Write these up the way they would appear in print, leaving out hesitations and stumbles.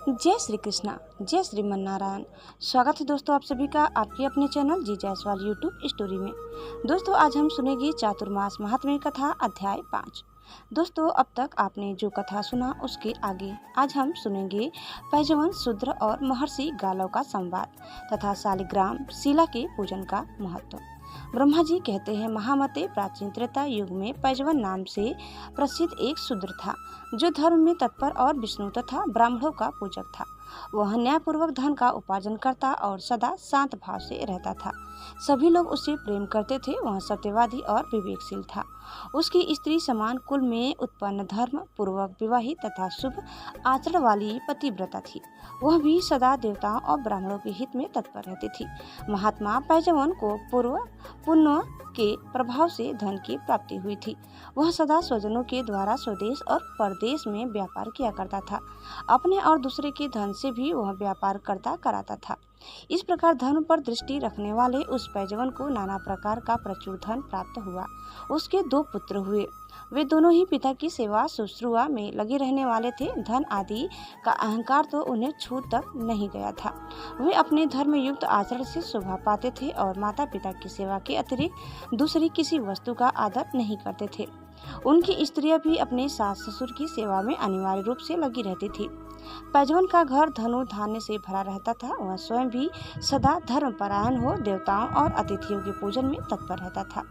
जय श्री कृष्णा, जय श्रीमन नारायण। स्वागत है दोस्तों आप सभी का आपके अपने चैनल जी जायसवाल यूट्यूब स्टोरी में। दोस्तों आज हम सुनेंगे चातुर्मास महात्म्य कथा अध्याय 5। दोस्तों अब तक आपने जो कथा सुना उसके आगे आज हम सुनेंगे पैजवन शूद्र और महर्षि गालव का संवाद तथा शालिग्राम शिला के पूजन का महत्व। ब्रह्मा जी कहते हैं, महामते प्राचीन त्रेता युग में पैजवन नाम से प्रसिद्ध एक शूद्र था जो धर्म में तत्पर और विष्णु तथा ब्राह्मणों का पूजक था। वह न्यायपूर्वक धन का उपार्जन करता और सदा शांत भाव से रहता था। सभी लोग उससे प्रेम करते थे। वह सत्यवादी और विवेकशील था। उसकी स्त्री समान कुल में उत्पन्न धर्म पूर्वक विवाहित तथा शुभ आचरण वाली पतिव्रता थी। वह भी सदा देवताओं और ब्राह्मणों के हित में तत्पर रहती थी। महात्मा पैजवन को पूर्व पुण्य के प्रभाव से धन की प्राप्ति हुई थी। वह सदा स्वजनों के द्वारा स्वदेश और परदेश में व्यापार किया करता था। अपने और दूसरे के धन से भी वह व्यापार करता कराता था। इस प्रकार धर्म पर दृष्टि रखने वाले उस पैजवन को नाना प्रकार का प्रचुर धन प्राप्त हुआ। उसके 2 पुत्र हुए। वे दोनों ही पिता की सेवा शुश्रूषा में लगे रहने वाले थे। धन आदि का अहंकार तो उन्हें छू तक नहीं गया था। वे अपने धर्म युक्त आचरण से शोभा पाते थे और माता पिता की सेवा के अतिरिक्त दूसरी किसी वस्तु का आदर नहीं करते थे। उनकी स्त्रियां भी अपने सास ससुर की सेवा में अनिवार्य रूप से लगी रहती थी। पैजवन का घर धनु धान्य से भरा रहता था। वह स्वयं भी सदा धर्मपरायण हो देवताओं और अतिथियों के पूजन में तत्पर रहता था।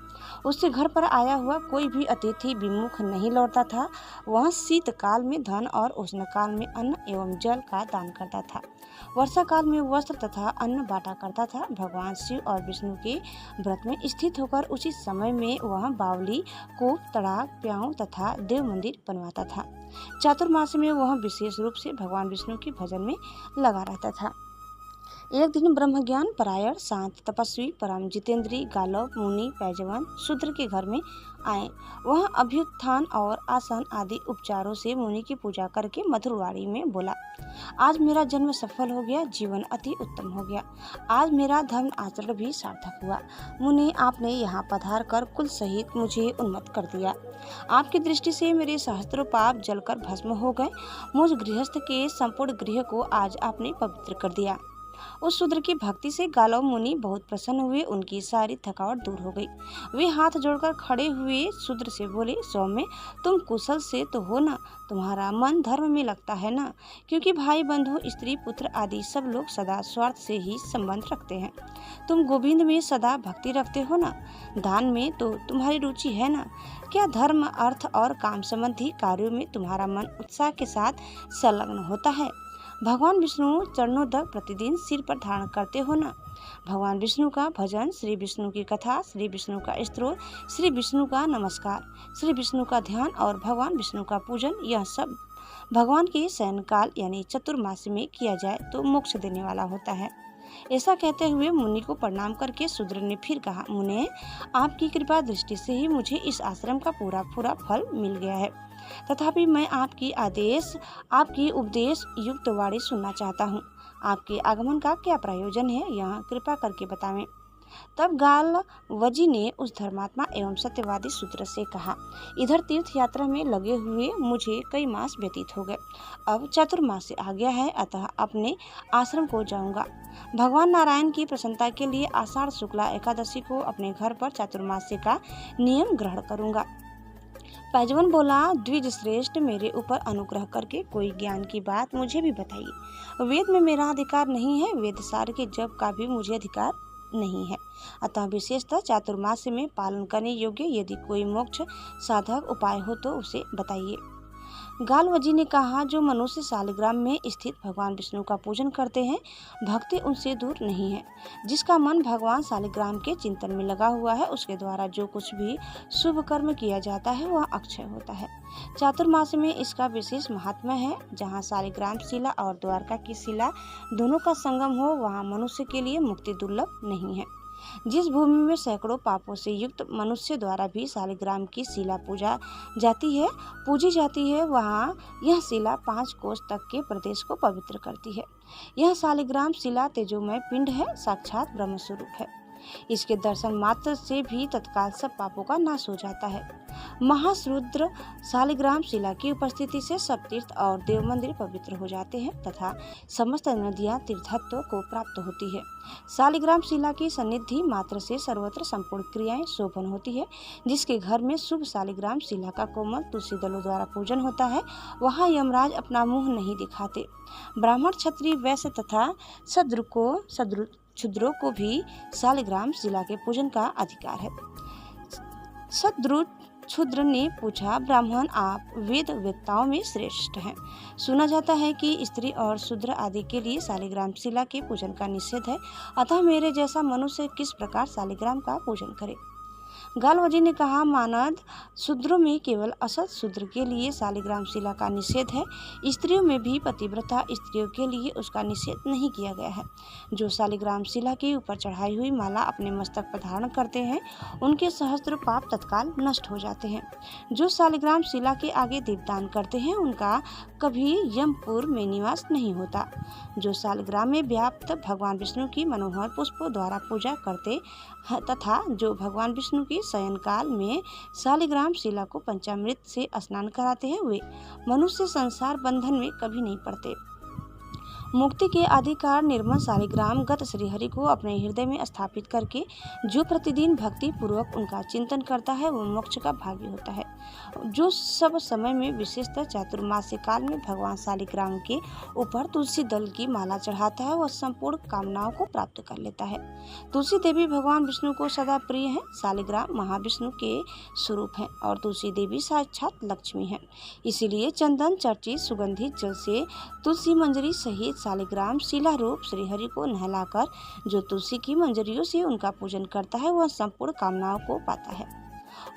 उससे घर पर आया हुआ कोई भी अतिथि विमुख नहीं लौटता था। वह शीतकाल में धन और उष्ण काल में अन्न एवं जल का दान करता था। वर्षा काल में वस्त्र तथा अन्न बांटा करता था। भगवान शिव और विष्णु के व्रत में स्थित होकर उसी समय में वह बावली, कूप, तड़ाग, प्याऊ तथा देव मंदिर बनवाता था। चातुर्मास में वह विशेष रूप से भगवान विष्णु के भजन में लगा रहता था। एक दिन ब्रह्मज्ञान परायण शांत तपस्वी परम जितेंद्री गालव मुनि पैजवन शूद्र के घर में आए। वह अभ्युत्थान और आसन आदि उपचारों से मुनि की पूजा करके मधुर वाणी में बोला, आज मेरा जन्म सफल हो गया, जीवन अति उत्तम हो गया। आज मेरा धर्म आचरण भी सार्थक हुआ। मुनि, आपने यहाँ पधार कर कुल सहित मुझे उन्मत्त कर दिया। आपकी दृष्टि से मेरे सहस्त्रों पाप जलकर भस्म हो गए। मुझ गृहस्थ के संपूर्ण गृह को आज आपने पवित्र कर दिया। उस शूद्र की भक्ति से गालव मुनि बहुत प्रसन्न हुए। उनकी सारी थकावट दूर हो गई। वे हाथ जोड़कर खड़े हुए शूद्र से बोले, सौम्य, तुम कुशल से तो हो ना? तुम्हारा मन धर्म में लगता है ना? क्योंकि भाई बंधु स्त्री पुत्र आदि सब लोग सदा स्वार्थ से ही संबंध रखते हैं। तुम गोविंद में सदा भक्ति रखते हो ना? दान में तो तुम्हारी रुचि है ना? क्या धर्म अर्थ और काम संबंधी कार्यों में तुम्हारा मन उत्साह के साथ संलग्न होता है? भगवान विष्णु चरणों तक प्रतिदिन सिर पर धारण करते हो ना? भगवान विष्णु का भजन, श्री विष्णु की कथा, श्री विष्णु का स्तोत्र, श्री विष्णु का नमस्कार, श्री विष्णु का ध्यान और भगवान विष्णु का पूजन, यह सब भगवान के शयनकाल यानी चतुर्मास में किया जाए तो मोक्ष देने वाला होता है। ऐसा कहते हुए मुनि को प्रणाम करके शूद्र ने फिर कहा, मुने, आपकी कृपा दृष्टि से ही मुझे इस आश्रम का पूरा फल मिल गया है। तथापि मैं आपकी उपदेश युक्त वाणी सुनना चाहता हूँ। आपके आगमन का क्या प्रयोजन है, यह कृपा करके बतावें। तब गालवजी ने उस धर्मात्मा एवं सत्यवादी शूद्र से कहा, इधर तीर्थ यात्रा में लगे हुए मुझे कई मास व्यतीत हो गए। अब चातुर्मास से आ गया है, अतः अपने आश्रम को जाऊंगा। भगवान नारायण की प्रसन्नता के लिए आषाढ़ शुक्ला एकादशी को अपने घर पर चातुर्मास का नियम ग्रहण करूंगा। पैजवन बोला, द्विज श्रेष्ठ, मेरे ऊपर अनुग्रह करके कोई ज्ञान की बात मुझे भी बताइए। वेद में मेरा अधिकार नहीं है, वेद सार के जप का भी मुझे अधिकार नहीं है। अतः विशेषतः चातुर्मास में पालन करने योग्य यदि कोई मोक्ष साधक उपाय हो तो उसे बताइए। गालवजी ने कहा, जो मनुष्य शालिग्राम में स्थित भगवान विष्णु का पूजन करते हैं, भक्ति उनसे दूर नहीं है। जिसका मन भगवान शालिग्राम के चिंतन में लगा हुआ है, उसके द्वारा जो कुछ भी शुभ कर्म किया जाता है वह अक्षय होता है। चातुर्मास में इसका विशेष महात्म्य है। जहाँ शालिग्राम शिला और द्वारका की शिला दोनों का संगम हो, वहाँ मनुष्य के लिए मुक्ति दुर्लभ नहीं है। जिस भूमि में सैकड़ों पापों से युक्त मनुष्य द्वारा भी शालिग्राम की शिला पूजी जाती है, वहाँ यह शिला 5 कोस तक के प्रदेश को पवित्र करती है। यह शालिग्राम शिला तेजोमय पिंड है, साक्षात ब्रह्म स्वरूप है। इसके दर्शन मात्र से भी तत्काल सब पापों का नाश हो जाता है। महासमुद्र शालिग्राम शिला की उपस्थिति से सब तीर्थ और देव मंदिर पवित्र हो जाते हैं तथा समस्त नदियां तीर्थत्व को प्राप्त होती है। शालिग्राम शिला की सन्निधि मात्र से सर्वत्र संपूर्ण क्रियाएं शोभन होती है। जिसके घर में शुभ शालिग्राम शिला का कोमल तुलसी दलों द्वारा पूजन होता है, वहाँ यमराज अपना मुंह नहीं दिखाते। ब्राह्मण, क्षत्रिय, वैश्य तथा शूद्रों को भी शालिग्राम शिला के पूजन का अधिकार है। शूद्र ने पूछा, ब्राह्मण आप वेद वेत्ताओं में श्रेष्ठ हैं। सुना जाता है कि स्त्री और शूद्र आदि के लिए शालिग्राम शिला के पूजन का निषेध है, अतः मेरे जैसा मनुष्य किस प्रकार शालिग्राम का पूजन करे। गालवजी ने कहा, मानद शूद्रों में केवल असत शूद्र के लिए शालिग्राम शिला का निषेध है। स्त्रियों में भी पतिव्रता स्त्रियों के लिए उसका निषेध नहीं किया गया है। जो शालिग्राम शिला के ऊपर चढ़ाई हुई माला अपने मस्तक पर धारण करते हैं, उनके सहस्त्र पाप तत्काल नष्ट हो जाते हैं। जो शालिग्राम शिला के आगे दीपदान करते हैं, उनका कभी यमपुर में निवास नहीं होता। जो शालिग्राम में व्याप्त भगवान विष्णु की मनोहर पुष्पों द्वारा पूजा करते तथा जो भगवान विष्णु के शयन काल में शालिग्राम शिला को पंचामृत से स्नान कराते हैं, वे मनुष्य संसार बंधन में कभी नहीं पड़ते। मुक्ति के अधिकार निर्मल शालिग्राम गत श्रीहरि को अपने हृदय में स्थापित करके जो प्रतिदिन भक्ति पूर्वक उनका चिंतन करता है, वो मोक्ष का भागी होता है। जो सब समय में विशेषतः चातुर्मास्य काल में भगवान शालिग्राम के ऊपर तुलसी दल की माला चढ़ाता है, वह संपूर्ण कामनाओं को प्राप्त कर लेता है। तुलसी देवी भगवान विष्णु को सदा प्रिय है। शालिग्राम महाविष्णु के स्वरूप है और तुलसी देवी साक्षात लक्ष्मी है। इसीलिए चंदन चर्चित सुगंधित जल से तुलसी मंजरी सहित शालिग्राम शिला रूप श्रीहरि को नहलाकर जो तुलसी की मंजरियों से उनका पूजन करता है, वह संपूर्ण कामनाओं को पाता है।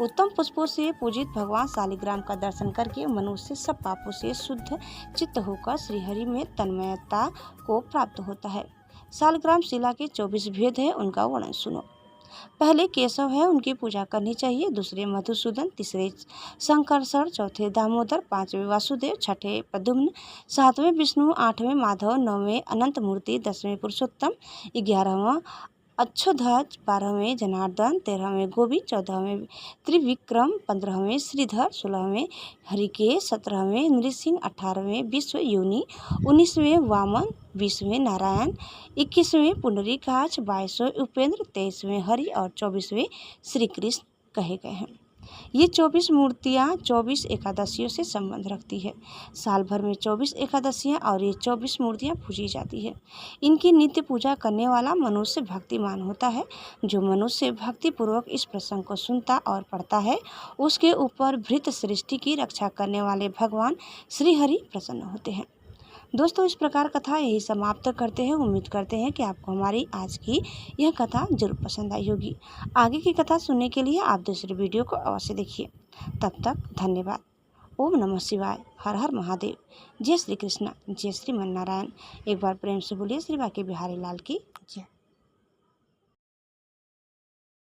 उत्तम पुष्पों से पूजित भगवान शालिग्राम का दर्शन करके मनुष्य सब पापों से शुद्ध चित्त होकर श्रीहरि में तन्मयता को प्राप्त होता है। शालिग्राम शिला के 24 भेद है, उनका वर्णन सुनो। पहले केशव है, उनकी पूजा करनी चाहिए। दूसरे मधुसूदन, तीसरे शंकरसर, चौथे दामोदर, पांचवें वासुदेव, छठे प्रद्युम्न, सातवें विष्णु, आठवें माधव, नौवें अनंत मूर्ति, 10वें पुरुषोत्तम, 11वां अच्युतध्वज, 12वें जनार्दन, 13वें गोविंद, 14वें त्रिविक्रम, 15वें श्रीधर, 16वें हरिकेश, 17वें नृसिंह, 18वें विश्व योनि, 19वें वामन, 20वें नारायण, 21वें पुंडरीकाक्ष, 22वें उपेंद्र, 23वें हरि और 24वें श्री कृष्ण कहे गए हैं। ये 24 मूर्तियाँ 24 एकादशियों से संबंध रखती है। साल भर में 24 एकादशियाँ और ये 24 मूर्तियाँ पूजी जाती है। इनकी नित्य पूजा करने वाला मनुष्य भक्तिमान होता है। जो मनुष्य भक्ति पूर्वक इस प्रसंग को सुनता और पढ़ता है, उसके ऊपर भृत सृष्टि की रक्षा करने वाले भगवान श्रीहरि प्रसन्न होते हैं। दोस्तों, इस प्रकार कथा यही समाप्त करते हैं। उम्मीद करते हैं कि आपको हमारी आज की यह कथा जरूर पसंद आई होगी। आगे की कथा सुनने के लिए आप दूसरे वीडियो को अवश्य देखिए। तब तक धन्यवाद। ओम नमः शिवाय। हर हर महादेव। जय श्री कृष्ण, जय श्री मन नारायण। एक बार प्रेम से बोलिए श्री बांके बिहारी लाल की जय।